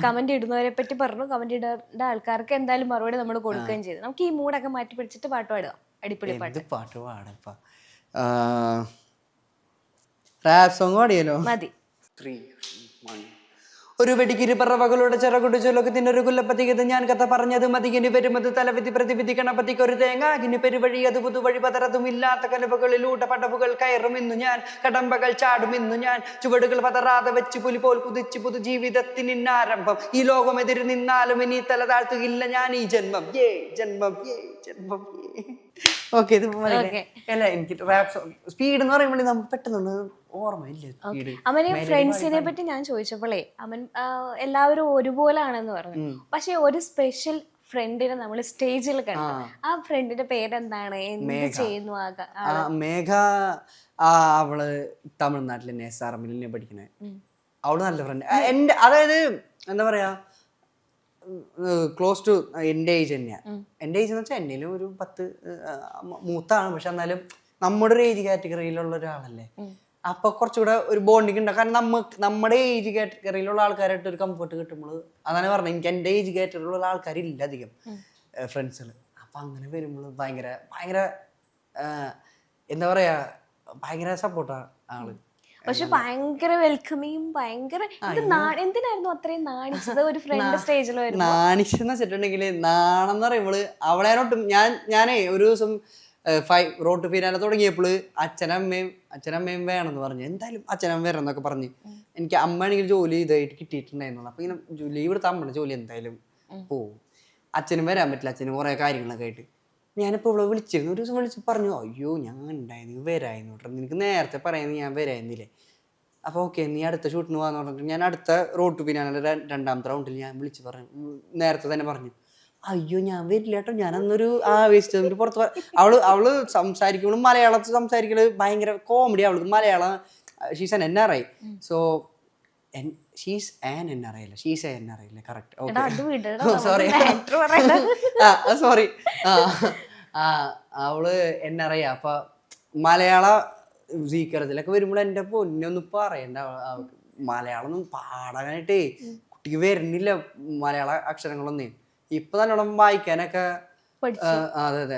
Comment ഇടുന്നവരെ പറ്റി പറഞ്ഞു. Comment ഇടേണ്ട ആൾക്കാർക്ക് എന്തായാലും മറുപടി നമ്മൾ കൊടുക്കുകയും ചെയ്തു. നമുക്ക് ഈ മൂടൊക്കെ മാറ്റി പിടിച്ചിട്ട് പാട്ട് പാടുക. അടിപൊളി പാട്ട്. പാട്ട് പാടപ്പാ. Rap song പാടിയല്ലോ. മതി. 3, 1. ഒരു വെടിക്കിരി പറവകളുടെ ചിറകുടിച്ചു ലോകത്തിനൊരു കുല്ലപ്പത്തികത് ഞാൻ കഥ പറഞ്ഞത് മതികിനി വരുമത് തലവിധി പ്രതിവിധി കണപതിക്ക് ഒരു തേങ്ങാകിനി പെരുവഴി അത് പുതുവഴി പതറതും ഇല്ലാത്ത കലവുകളിലൂടെ പടവുകൾ കയറും ഇന്നു ഞാൻ കടമ്പകൾ ചാടും ഇന്നു ഞാൻ ചുവടുകൾ പതറാതെ വെച്ച് പുലി പോൽ കുതിച്ച് പുതു ജീവിതത്തിനാരംഭം ഈ ലോകം എതിര് നിന്നാലും ഇനി തല താഴ്ത്തുകയില്ല ഞാൻ ഈ ജന്മം ജന്മം ജന്മം. ഓക്കെ, ഇത് അല്ല എനിക്ക് റാപ്പ് സ്പീഡ് എന്ന് പറയുമ്പോൾ നമുക്ക് പെട്ടെന്ന് ഓർമ്മയില്ല. അവന് ഫ്രണ്ട്സിനെ പറ്റി ഞാൻ ചോദിച്ചപ്പോഴേ അവൻ എല്ലാവരും ഒരുപോലാണെന്ന് പറഞ്ഞു. പക്ഷെ ഒരു സ്പെഷ്യൽ ഫ്രണ്ടിനെ നമ്മൾ സ്റ്റേജിൽ കണ്ടു. ആ ഫ്രണ്ടിന്റെ പേരെന്താണ്, എന്ത് ചെയ്യുന്നു? മേഘ. അവള് തമിഴ്നാട്ടിലെ NSRM പഠിക്കണേ. അവള് നല്ല ഫ്രണ്ട് എന്റെ, അതായത് എന്താ പറയാ, ക്ലോസ് ടു എൻ്റെ ഏജ് തന്നെയാണ്. എൻ്റെ ഏജ് എന്ന് വെച്ചാൽ എന്നേലും ഒരു 10 മൂത്താണ്. പക്ഷെ എന്നാലും നമ്മുടെ ഒരു ഏജ് കാറ്റഗറിയിലുള്ള ഒരാളല്ലേ. അപ്പൊ കുറച്ചുകൂടെ ഒരു ബോണ്ടിങ് ഉണ്ടാകും. കാരണം നമ്മുടെ ഏജ് കാറ്റഗറിയിലുള്ള ആൾക്കാരായിട്ട് ഒരു കംഫർട്ട് കിട്ടുമ്പോൾ, അതാണ് പറഞ്ഞത്, എനിക്ക് എൻ്റെ ഏജ് കാറ്റഗറിയിലുള്ള ആൾക്കാരില്ല അധികം ഫ്രണ്ട്സുകൾ. അപ്പൊ അങ്ങനെ വരുമ്പോൾ ഭയങ്കര ഭയങ്കര എന്താ പറയാ, ഭയങ്കര സപ്പോർട്ടാണ് ആള്. പക്ഷെ ഭയങ്കര വെൽക്കമിങ്, ഭയങ്കര എന്തിനായിരുന്നു അത്രയും നാണിച്ചത് ഒരു ഫ്രണ്ട് സ്റ്റേജിൽ വരുമ്പോൾ? നാണിച്ചെന്ന് വെച്ചിട്ടുണ്ടെങ്കിൽ, നാണെന്ന് പറയുമ്പോൾ അവളേനോട്ടും ഞാനേ ഒരു ദിവസം റോട്ട് ഫിനാലെ തുടങ്ങിയപ്പോൾ അച്ഛനമ്മയും വേണമെന്ന് പറഞ്ഞു. എന്തായാലും അച്ഛനമ്മ വരണം എന്നൊക്കെ പറഞ്ഞ്. എനിക്ക് അമ്മയാണെങ്കിൽ ജോലി ഇതായിട്ട് കിട്ടിയിട്ടുണ്ടായിരുന്നു. അപ്പൊ ഇങ്ങനെ ലീവ് എടുത്ത അമ്മയുടെ ജോലി എന്തായാലും പോവും. അച്ഛനും വരാൻ പറ്റില്ല, അച്ഛനും കുറെ കാര്യങ്ങളൊക്കെ ആയിട്ട്. ഞാനിപ്പോൾ ഇവിടെ വിളിച്ചിരുന്നു. ഒരു ദിവസം വിളിച്ച് പറഞ്ഞു, അയ്യോ ഞാൻ ഉണ്ടായിരുന്നു, വരായിരുന്നു കേട്ടോ, നിനക്ക് നേരത്തെ പറയുന്നത് ഞാൻ വരായിരുന്നില്ലേ. അപ്പോൾ ഓക്കെ, നീ അടുത്ത ഷൂട്ടിന് പോകാന്ന് പറഞ്ഞിട്ട് ഞാൻ അടുത്ത റോഡ് ഫിനാലെ 2ാമത്തെ റൗണ്ടിൽ ഞാൻ വിളിച്ച് പറഞ്ഞു, നേരത്തെ തന്നെ പറഞ്ഞു, അയ്യോ ഞാൻ വരില്ല കേട്ടോ, ഞാൻ അന്നൊരു ആവേശിച്ചു പുറത്ത്. അവള് സംസാരിക്കുമ്പോഴും മലയാളത്തിൽ സംസാരിക്കുന്നത് ഭയങ്കര കോമഡി. അവൾക്ക് Malayalam, she's an NRI. So she's an NRI അല്ല, ഷീസ് ആൻ NRI അല്ലേ, കറക്റ്റ്. Okay, sorry sorry. അവള് NRI. അപ്പൊ മലയാള സ്വീകരണത്തിലൊക്കെ വരുമ്പോൾ എൻ്റെ പൊന്നൊന്നും പറയണ്ട, മലയാളം ഒന്നും പാടാനായിട്ടേ കുട്ടിക്ക് വരുന്നില്ല, മലയാള അക്ഷരങ്ങളൊന്നും. ഇപ്പൊ നല്ലോണം വായിക്കാനൊക്കെ.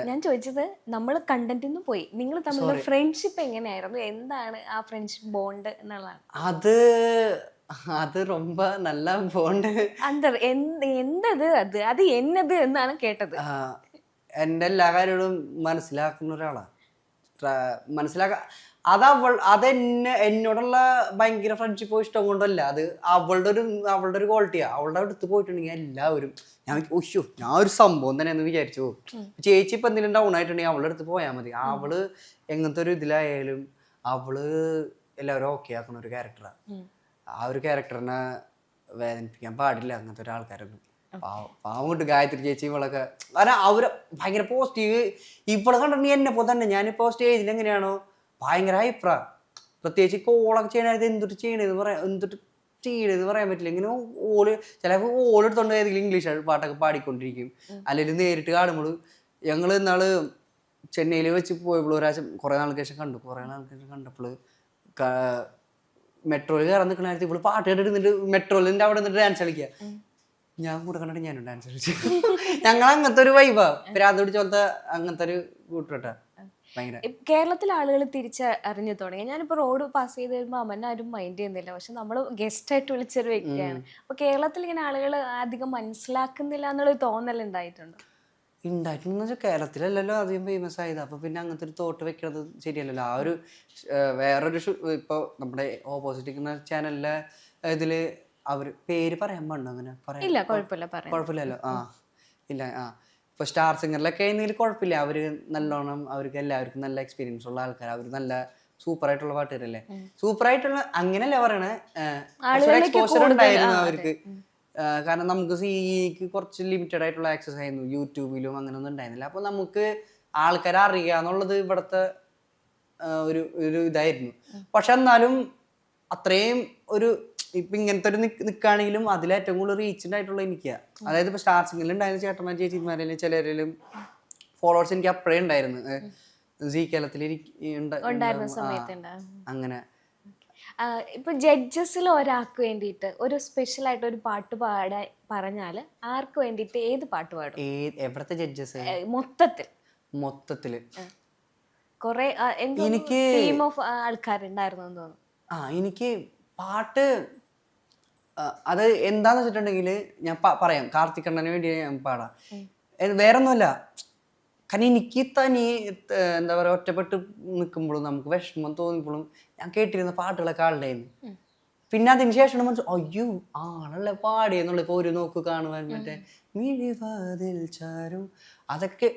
ഞാൻ ചോദിച്ചത്, നമ്മൾ കണ്ടന്റിന്ന് പോയി, നിങ്ങൾ തമ്മിലുള്ള ഫ്രണ്ട്ഷിപ്പ് എങ്ങനെയായിരുന്നു, എന്താണ് ആ ഫ്രണ്ട്ഷിപ്പ് ബോണ്ട് എന്നുള്ളതാണ്. അത് ரொம்ப നല്ല ബോണ്ട്. എന്തത് അത് എന്നത് എന്നാണ് കേട്ടത്. എൻ്റെ എല്ലാ കാര്യങ്ങളും മനസ്സിലാക്കുന്ന ഒരാളാണ്. എന്നോടുള്ള ഭയങ്കര ഫ്രണ്ട്ഷിപ്പോ ഇഷ്ടം കൊണ്ടല്ല, അത് അവളുടെ ഒരു ക്വാളിറ്റിയാ. അവളുടെ അടുത്ത് പോയിട്ടുണ്ടെങ്കിൽ എല്ലാവരും ഞാൻ ഒരു സംഭവം തന്നെ എന്ന് വിചാരിച്ചു പോകും. ചേച്ചി ഇപ്പൊ എന്തെങ്കിലും ഡൗൺ ആയിട്ടുണ്ടെങ്കിൽ അവളുടെ അടുത്ത് പോയാൽ മതി. അവള് എങ്ങനത്തെ ഒരു ഇതിലായാലും അവള് എല്ലാവരും ഓക്കെ ആക്കുന്ന ഒരു ക്യാരക്ടറാണ്. ആ ഒരു ക്യാരക്ടറിനെ വേദനിപ്പിക്കാൻ പാടില്ല അങ്ങനത്തെ ഒരാൾക്കാരൊന്നും. പാവം കൊണ്ട് ഗായത്രി ചേച്ചി ഇവളൊക്കെ അവര് ഭയങ്കര പോസിറ്റീവ്. ഇവളെ കണ്ടിട്ടുണ്ടെങ്കിൽ എന്നെ പോലെ തന്നെ. ഞാനിപ്പോ സ്റ്റേജിൽ എങ്ങനെയാണോ ഭയങ്കര അഭിപ്രായം, പ്രത്യേകിച്ച് കോളൊക്കെ ചെയ്യണത് എന്തൊട്ട് ചെയ്യണേന്ന് പറയാൻ പറ്റില്ല. ഇങ്ങനെ ചിലപ്പോൾ ഓളെടുത്തോണ്ട് ഏതെങ്കിലും ഇംഗ്ലീഷ് പാട്ടൊക്കെ പാടിക്കൊണ്ടിരിക്കും. അല്ലെങ്കിൽ നേരിട്ട് കാണുമ്പോൾ ഞങ്ങൾ ഇന്നാള് ചെന്നൈയിൽ വെച്ച് പോയപ്പോൾ ഒരാഴ്ച കുറേ നാൾക്ക് ശേഷം കണ്ടപ്പോൾ മെട്രോയിൽ കയറാൻ നിൽക്കണ നേരത്തെ ഇവള് പാട്ട് കേട്ടിട്ട് മെട്രോയിലിൻ്റെ അവിടെ നിന്നിട്ട് ഡാൻസ് കളിക്കുക. ഞാൻ കൂടെ കണ്ടിട്ട് ഞാനും ഡാൻസ് കളിച്ചു. ഞങ്ങൾ അങ്ങനത്തെ ഒരു വൈബാ, ഭ്രാന്ത് പിടിച്ചോലത്തെ അങ്ങനത്തെ ഒരു കൂട്ടുകെട്ടാ. കേരളത്തിലെ ആളുകൾ തിരിച്ചറിഞ്ഞു തുടങ്ങി. ഞാനിപ്പോൾ റോഡ് പാസ് ചെയ്ത് വരുമ്പോൾ അമ്മനെ ആരും മൈൻഡ് ചെയ്യുന്നില്ല, പക്ഷെ നമ്മൾ ഗസ്റ്റായിട്ട് വിളിച്ചൊരു വ്യക്തിയാണ്. അപ്പോൾ കേരളത്തിൽ ഇങ്ങനെ ആളുകൾ അധികം മനസ്സിലാക്കുന്നില്ല എന്നുള്ളൊരു തോന്നലുണ്ടായിട്ടുണ്ടോ? ഉണ്ടായിട്ടുണ്ടെന്ന് വെച്ചാൽ കേരളത്തിലല്ലല്ലോ അധികം ഫേമസ് ആയത്. അപ്പൊ പിന്നെ അങ്ങനത്തെ ഒരു തോട്ട് വെക്കണത് ശരിയല്ലല്ലോ. ആ ഒരു വേറൊരു ഇപ്പോൾ നമ്മുടെ ഓപ്പോസിറ്റ് നിൽക്കുന്ന ചാനലിലെ ഇതില് അവര് പേര് പറയാൻ പാടുണ്ടോ? അങ്ങനെ കുഴപ്പമില്ലല്ലോ. ഇല്ല. ഇപ്പൊ സ്റ്റാർ സിംഗറിലൊക്കെ ആയിരുന്നെങ്കിൽ കുഴപ്പമില്ല. അവര് നല്ലോണം, അവർക്ക് എല്ലാവർക്കും നല്ല എക്സ്പീരിയൻസ് ഉള്ള ആൾക്കാർ, അവർ നല്ല സൂപ്പർ ആയിട്ടുള്ള പാട്ടുകാരല്ലേ. സൂപ്പർ ആയിട്ടുള്ള അങ്ങനെയല്ല പറയണേ, എക്സ്പോഷർ ഉണ്ടായിരുന്നു അവർക്ക്. കാരണം നമുക്ക് സിക്ക് കുറച്ച് ലിമിറ്റഡ് ആയിട്ടുള്ള ആക്സസ് ആയിരുന്നു, യൂട്യൂബിലും അങ്ങനെ ഒന്നും ഉണ്ടായിരുന്നില്ല. അപ്പൊ നമുക്ക് ആൾക്കാരെ അറിയാന്നുള്ളത് ഇവിടുത്തെ ഒരു ഇതായിരുന്നു. പക്ഷെ എന്നാലും അത്രയും ഒരു ഇപ്പൊ ഇങ്ങനത്തെ ഒരു നിൽക്കുകയാണെങ്കിലും അതിലേറ്റവും കൂടുതൽ റീച്ച് ഉണ്ടായിട്ടുള്ള എനിക്കാ. അതായത് ഇപ്പൊ സ്റ്റാർ സിംഗറിൽ ഉണ്ടായിരുന്ന ചേട്ടന്മാർ ചേച്ചിമാരിലും ചിലരിലും ഫോളോവേഴ്സ് എനിക്ക് അപ്പഴേ ഉണ്ടായിരുന്നു. സി കേരളത്തിൽ അങ്ങനെ. ഇപ്പൊ ജഡ്ജസിൽ ഒരാൾക്ക് വേണ്ടിയിട്ട് ഒരു സ്പെഷ്യൽ ആയിട്ട് ഒരു പാട്ട് പാടാൻ പറഞ്ഞാൽ ആർക്ക് വേണ്ടിയിട്ട് ഏത് പാട്ട് പാടും? എവിടത്തെ ജഡ്ജസ്? മൊത്തത്തില് മൊത്തത്തില് കൊറേ എനിക്ക് ടീം ഓഫ് ആൾക്കാരുണ്ടായിരുന്നു എന്ന് തോന്നുന്നു. എനിക്ക് പാട്ട് അത് എന്താന്ന് വെച്ചിട്ടുണ്ടെങ്കിൽ ഞാൻ പറയാം. കാർത്തിക് അണ്ണന് വേണ്ടി ഞാൻ പാടാം. വേറൊന്നുമല്ല, കാരണം എനിക്ക് എന്താ പറയുക, ഒറ്റപ്പെട്ട് നിൽക്കുമ്പോഴും നമുക്ക് വിഷമം തോന്നിയപ്പോഴും ഞാൻ കേട്ടിരുന്ന പാട്ടുകളൊക്കെ ആളുടെയായിരുന്നു. പിന്നെ അതിന് ശേഷം മനസ്സിൽ അയ്യോ ആളല്ലേ പാടിയെന്നുള്ള. ഇപ്പോൾ ഒരു നോക്ക് കാണുവാൻ മറ്റേ മിഴിവാതിൽ ചാരും അതൊക്കെ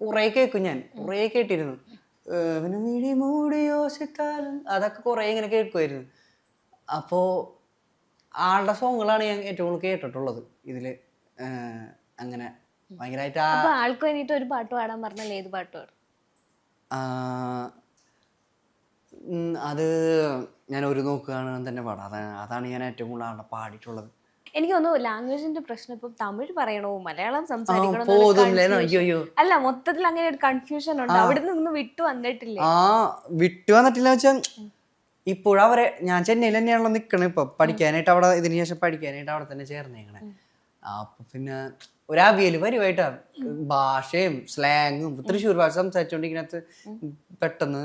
കുറേ കേൾക്കും, ഞാൻ കുറേ കേട്ടിരുന്നു. പിന്നെ മിഴി മൂടി യോസിത്താലും അതൊക്കെ കുറേ ഇങ്ങനെ കേൾക്കുമായിരുന്നു. അപ്പോൾ ആളുടെ സോങ്ങുകളാണ് ഞാൻ ഏറ്റവും കൂടുതൽ കേട്ടിട്ടുള്ളത് ഇതിൽ. അങ്ങനെ ഭയങ്കരമായിട്ട് ആൾക്ക് വേണ്ടിയിട്ട് ഒരു പാട്ട് പാടാൻ പറഞ്ഞാൽ ഏത് പാട്ട് പാടും? അത് ഞാൻ ഒരു നോക്ക് കാണാൻ തന്നെ പാടാം. അതാണ് ഞാൻ ഏറ്റവും കൂടുതൽ ആളുടെ പാടിയിട്ടുള്ളത്. എനിക്ക് തോന്നുന്നു ലാംഗ്വേജിന്റെ പ്രശ്നം ഇപ്പം തമിഴ് പറയണോ മലയാളം സംസാരിക്കണോ അല്ല, മൊത്തത്തിൽ അങ്ങനെ ഒരു കൺഫ്യൂഷൻ ഉണ്ട്. അവിടെ നിന്ന് വിട്ടു വന്നിട്ടില്ലേ? വിട്ടു വന്നിട്ടില്ല വെച്ചാൽ ഇപ്പോഴവരെ ഞാൻ ചെന്നൈയിൽ തന്നെയാണല്ലോ നിൽക്കണേ ഇപ്പൊ പഠിക്കാനായിട്ട്. അവിടെ ഇതിന് ശേഷം പഠിക്കാനായിട്ട് അവിടെ തന്നെ ചേർന്നേക്കണേ. അപ്പൊ പിന്നെ ഒരവിയല് പരിവായിട്ടാ ഭാഷയും സ്ലാങ്ങും. തൃശ്ശൂർ ഭാഷ സംസാരിച്ചോണ്ടിരിക്കണത് പെട്ടെന്ന്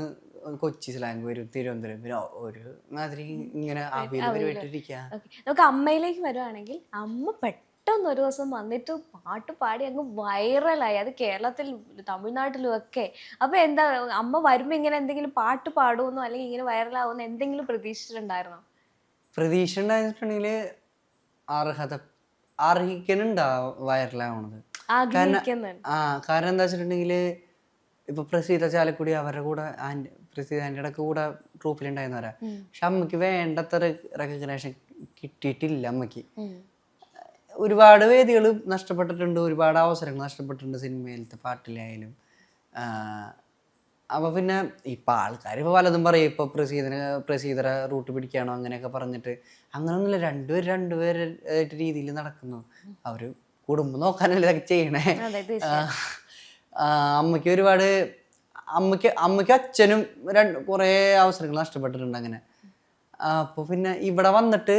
കൊച്ചി സ്ലാങ് വരും, തിരുവനന്തപുരം, പിന്നെ ഒരു മാതിരി ഇങ്ങനെ അവിയല് പരിവായിട്ടിരിക്കുക. നമുക്ക് അമ്മയിലേക്ക് വരുവാണെങ്കിൽ, അമ്മ പെട്ടെന്ന് ഒരു ദിവസം വന്നിട്ട് പാട്ട് പാടി അങ്ങ് വൈറലായി. അത് കേരളത്തിൽ തമിഴ്നാട്ടിലും ഒക്കെ. അപ്പൊ എന്താ അമ്മ വരുമ്പോ ഇങ്ങനെ എന്തെങ്കിലും പാട്ട് പാടുമെന്നോ അല്ലെങ്കിൽ ഇങ്ങനെ വൈറലാവുമെന്നോ എന്തെങ്കിലും പ്രതീക്ഷിച്ചിട്ടുണ്ടായിരുന്നോ? പ്രതീക്ഷ ഉണ്ടായിട്ടുണ്ടെങ്കിൽ അർഹിക്കുന്നുണ്ടാ വൈറലാവണത്. കാരണം എന്താ വെച്ചിട്ടുണ്ടെങ്കിൽ ഇപ്പൊ പ്രസീത ചാലക്കുടി അവരുടെ കൂടെ പ്രസീത ആന്റിയുടെ കൂടെ ട്രൂപ്പിലുണ്ടായിരുന്നവരാ. പക്ഷെ അമ്മക്ക് വേണ്ടത്ര റെക്കഗ്നേഷൻ കിട്ടിയിട്ടില്ല. അമ്മക്ക് ഒരുപാട് വേദികൾ നഷ്ടപ്പെട്ടിട്ടുണ്ട്, ഒരുപാട് അവസരങ്ങൾ നഷ്ടപ്പെട്ടിട്ടുണ്ട് സിനിമയിലത്തെ പാട്ടിലായാലും. അപ്പൊ പിന്നെ ഇപ്പൊ ആൾക്കാർ ഇപ്പൊ പലതും പറയും. ഇപ്പൊ പ്രസീതര റൂട്ട് പിടിക്കാണോ അങ്ങനെയൊക്കെ പറഞ്ഞിട്ട്. അങ്ങനൊന്നുമില്ല, രണ്ടുപേരായിട്ട് രീതിയിൽ നടക്കുന്നു. അവര് കുടുംബം നോക്കാനല്ലേ ഇതൊക്കെ ചെയ്യണേ. അമ്മയ്ക്ക് ഒരുപാട് അമ്മയ്ക്ക് അച്ഛനും കുറേ അവസരങ്ങൾ നഷ്ടപ്പെട്ടിട്ടുണ്ട് അങ്ങനെ. അപ്പോൾ പിന്നെ ഇവിടെ വന്നിട്ട്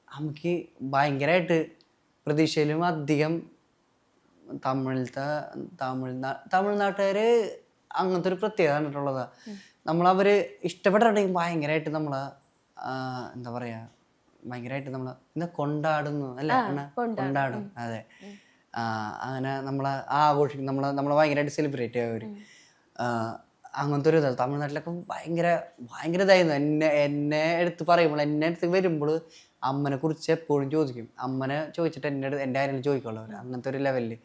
അമ്മയ്ക്ക് ഭയങ്കരമായിട്ട് പ്രതീക്ഷയിലും അധികം തമിഴ്നാട്ടുകാര് അങ്ങനത്തെ ഒരു പ്രത്യേകത കണ്ടിട്ടുള്ളതാ. നമ്മളവര് ഇഷ്ടപ്പെട്ടിട്ടുണ്ടെങ്കിൽ ഭയങ്കരമായിട്ട് നമ്മളെ എന്താ പറയാ, ഭയങ്കരമായിട്ട് നമ്മളെ കൊണ്ടാടുന്നു അല്ലേ? കൊണ്ടാടും. അതെ, അങ്ങനെ നമ്മളെ ആഘോഷിക്കും, നമ്മളെ ഭയങ്കരമായിട്ട് സെലിബ്രേറ്റ് ചെയ്യുക അവര്. അങ്ങനത്തെ ഒരു ഇതാണ്. തമിഴ്നാട്ടിലൊക്കെ ഭയങ്കര ഇതായിരുന്നു. എന്നെ എടുത്ത് പറയുമ്പോൾ, എന്നെ അടുത്ത് വരുമ്പോൾ അമ്മനെ കുറിച്ച് എപ്പോഴും ചോദിക്കും. അമ്മനെ ചോദിച്ചിട്ട് എൻ്റെ ആരെങ്കിലും ചോദിക്കുള്ളൂ അവർ. അങ്ങനത്തെ ഒരു ലെവലില്